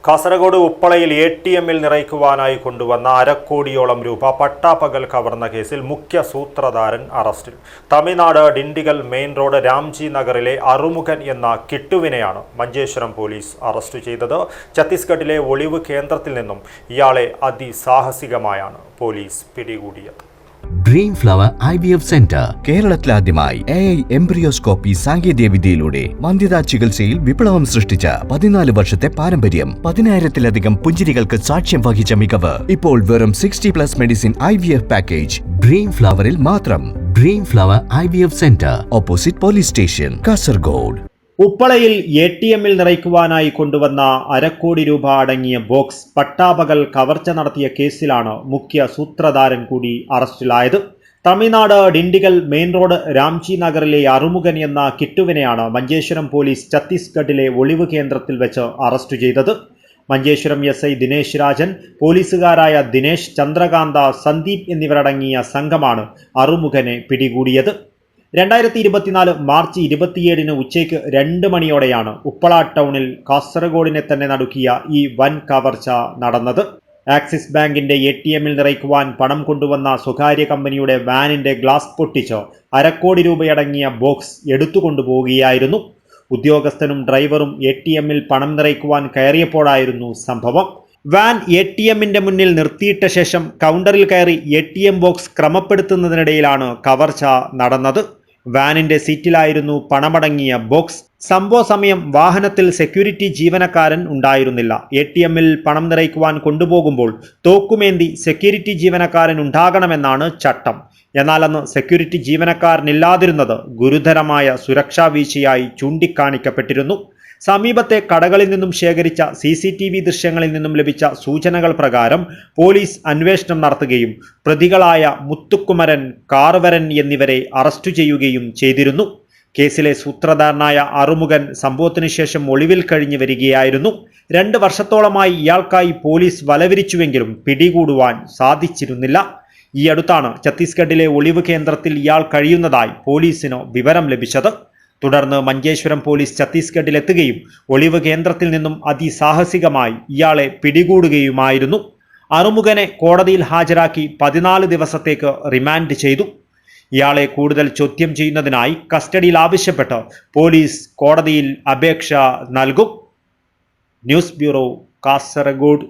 കാസർഗോഡ് ഉപ്പളയിൽ ATMൽ നിറയ്ക്കുവാനായി കൊണ്ടുവന്ന അരക്കോടിയോളം രൂപ പട്ടാപ്പകൽ കവർന്ന കേസിൽ മുഖ്യ സൂത്രധാരൻ അറസ്റ്റിൽ. തമിഴ്നാട് ഡിണ്ടിഗൽ മെയിൻ റോഡ് രാംജി നഗറിലെ അറുമുഖൻ എന്ന കിട്ടുവിനെയാണ് മഞ്ചേശ്വരം പോലീസ് അറസ്റ്റ് ചെയ്തത്. ഛത്തീസ്ഗഡിലെ ഒളിവ് കേന്ദ്രത്തിൽ നിന്നും ഇയാളെ അതിസാഹസികമായാണ് പോലീസ് പിടികൂടിയത്. ഡ്രീം ഫ്ലവർ IVF സെന്റർ കേരളത്തിലാദ്യമായി AI എംബ്രിയോസ്കോപ്പി സാങ്കേതികവിദ്യയിലൂടെ വന്ധ്യതാ ചികിത്സയിൽ വിപ്ലവം സൃഷ്ടിച്ച 14 വർഷത്തെ പാരമ്പര്യം, 10,000-ലധികം പുഞ്ചിരികൾക്ക് സാക്ഷ്യം വഹിച്ച മികവ്. ഇപ്പോൾ വെറും 60+ മെഡിസിൻ IVF പാക്കേജ് ഡ്രീം ഫ്ലവറിൽ മാത്രം. Dream flower IVF centre, opposite police station, Kasaragod. ഉപ്പളയിൽ ATMൽ നിറയ്ക്കുവാനായി കൊണ്ടുവന്ന അരക്കോടി രൂപ അടങ്ങിയ ബോക്സ് പട്ടാപകൽ കവർച്ച നടത്തിയ കേസിലാണ് മുഖ്യ സൂത്രധാരൻ കൂടി അറസ്റ്റിലായത്. തമിഴ്നാട് ഡിണ്ടിഗൽ മെയിൻ റോഡ് രാംജി നഗറിലെ അറുമുഖൻ എന്ന കിട്ടുവിനെയാണ് മഞ്ചേശ്വരം പോലീസ് ഛത്തീസ്ഗഡിലെ ഒളിവ് കേന്ദ്രത്തിൽ വെച്ച് അറസ്റ്റ് ചെയ്തത്. മഞ്ചേശ്വരം SI ദിനേശ് രാജൻ, പോലീസുകാരായ ദിനേശ്, ചന്ദ്രകാന്ത, സന്ദീപ് എന്നിവരടങ്ങിയ സംഘമാണ് അറുമുഖനെ പിടികൂടിയത്. 2024 മാർച്ച് 27 ഉച്ചയ്ക്ക് 2 മണിയോടെയാണ് ഉപ്പള ടൗണിൽ കാസർഗോഡിനെ തന്നെ നടുക്കിയ ഈ വൻ കവർച്ച നടന്നത്. ആക്സിസ് ബാങ്കിന്റെ ATMൽ നിറയ്ക്കുവാൻ പണം കൊണ്ടുവന്ന സ്വകാര്യ കമ്പനിയുടെ വാനിന്റെ ഗ്ലാസ് പൊട്ടിച്ച് അരക്കോടി രൂപയടങ്ങിയ ബോക്സ് എടുത്തുകൊണ്ടുപോവുകയായിരുന്നു. ഉദ്യോഗസ്ഥനും ഡ്രൈവറും ATMൽ പണം നിറയ്ക്കുവാൻ കയറിയപ്പോഴായിരുന്നു സംഭവം. വാൻ ATMന്റെ മുന്നിൽ നിർത്തിയിട്ട ശേഷം കൗണ്ടറിൽ കയറി ATM ബോക്സ് ക്രമപ്പെടുത്തുന്നതിനിടയിലാണ് കവർച്ച നടന്നത്. വാനിന്റെ സീറ്റിലായിരുന്നു പണമടങ്ങിയ ബോക്സ്. സംഭവ സമയം വാഹനത്തിൽ സെക്യൂരിറ്റി ജീവനക്കാരൻ ഉണ്ടായിരുന്നില്ല. ATMൽ പണം നിറയ്ക്കുവാൻ കൊണ്ടുപോകുമ്പോൾ തോക്കുമേന്തി സെക്യൂരിറ്റി ജീവനക്കാരൻ ഉണ്ടാകണമെന്നാണ് ചട്ടം. എന്നാൽ അന്ന് സെക്യൂരിറ്റി ജീവനക്കാരനില്ലാതിരുന്നത് ഗുരുതരമായ സുരക്ഷാ വീഴ്ചയായി ചൂണ്ടിക്കാണിക്കപ്പെട്ടിരുന്നു. സമീപത്തെ കടകളിൽ നിന്നും ശേഖരിച്ച CCTV ദൃശ്യങ്ങളിൽ നിന്നും ലഭിച്ച സൂചനകൾ പ്രകാരം പോലീസ് അന്വേഷണം നടത്തുകയും പ്രതികളായ മുത്തുക്കുമരൻ, കാർവരൻ എന്നിവരെ അറസ്റ്റ് ചെയ്യുകയും ചെയ്തിരുന്നു. കേസിലെ സൂത്രധാരനായ അറുമുഖൻ സംഭവത്തിനു ശേഷം ഒളിവിൽ കഴിഞ്ഞു വരികയായിരുന്നു. 2 വർഷത്തോളമായി ഇയാൾക്കായി പോലീസ് വലവിരിച്ചുവെങ്കിലും പിടികൂടുവാൻ സാധിച്ചിരുന്നില്ല. ഈ അടുത്താണ് ഛത്തീസ്ഗഡിലെ ഒളിവ് കേന്ദ്രത്തിൽ ഇയാൾ കഴിയുന്നതായി പോലീസിന് വിവരം ലഭിച്ചത്. തുടർന്ന് മഞ്ചേശ്വരം പോലീസ് ഛത്തീസ്ഗഡിലെത്തുകയും ഒളിവ് കേന്ദ്രത്തിൽ നിന്നും അതിസാഹസികമായി ഇയാളെ പിടികൂടുകയുമായിരുന്നു. അറുമുഖനെ കോടതിയിൽ ഹാജരാക്കി 14 ദിവസത്തേക്ക് റിമാൻഡ് ചെയ്തു. ഇയാളെ കൂടുതൽ ചോദ്യം ചെയ്യുന്നതിനായി കസ്റ്റഡിയിൽ ആവശ്യപ്പെട്ട് പോലീസ് കോടതിയിൽ അപേക്ഷ നൽകും. News bureau, Kasaragod.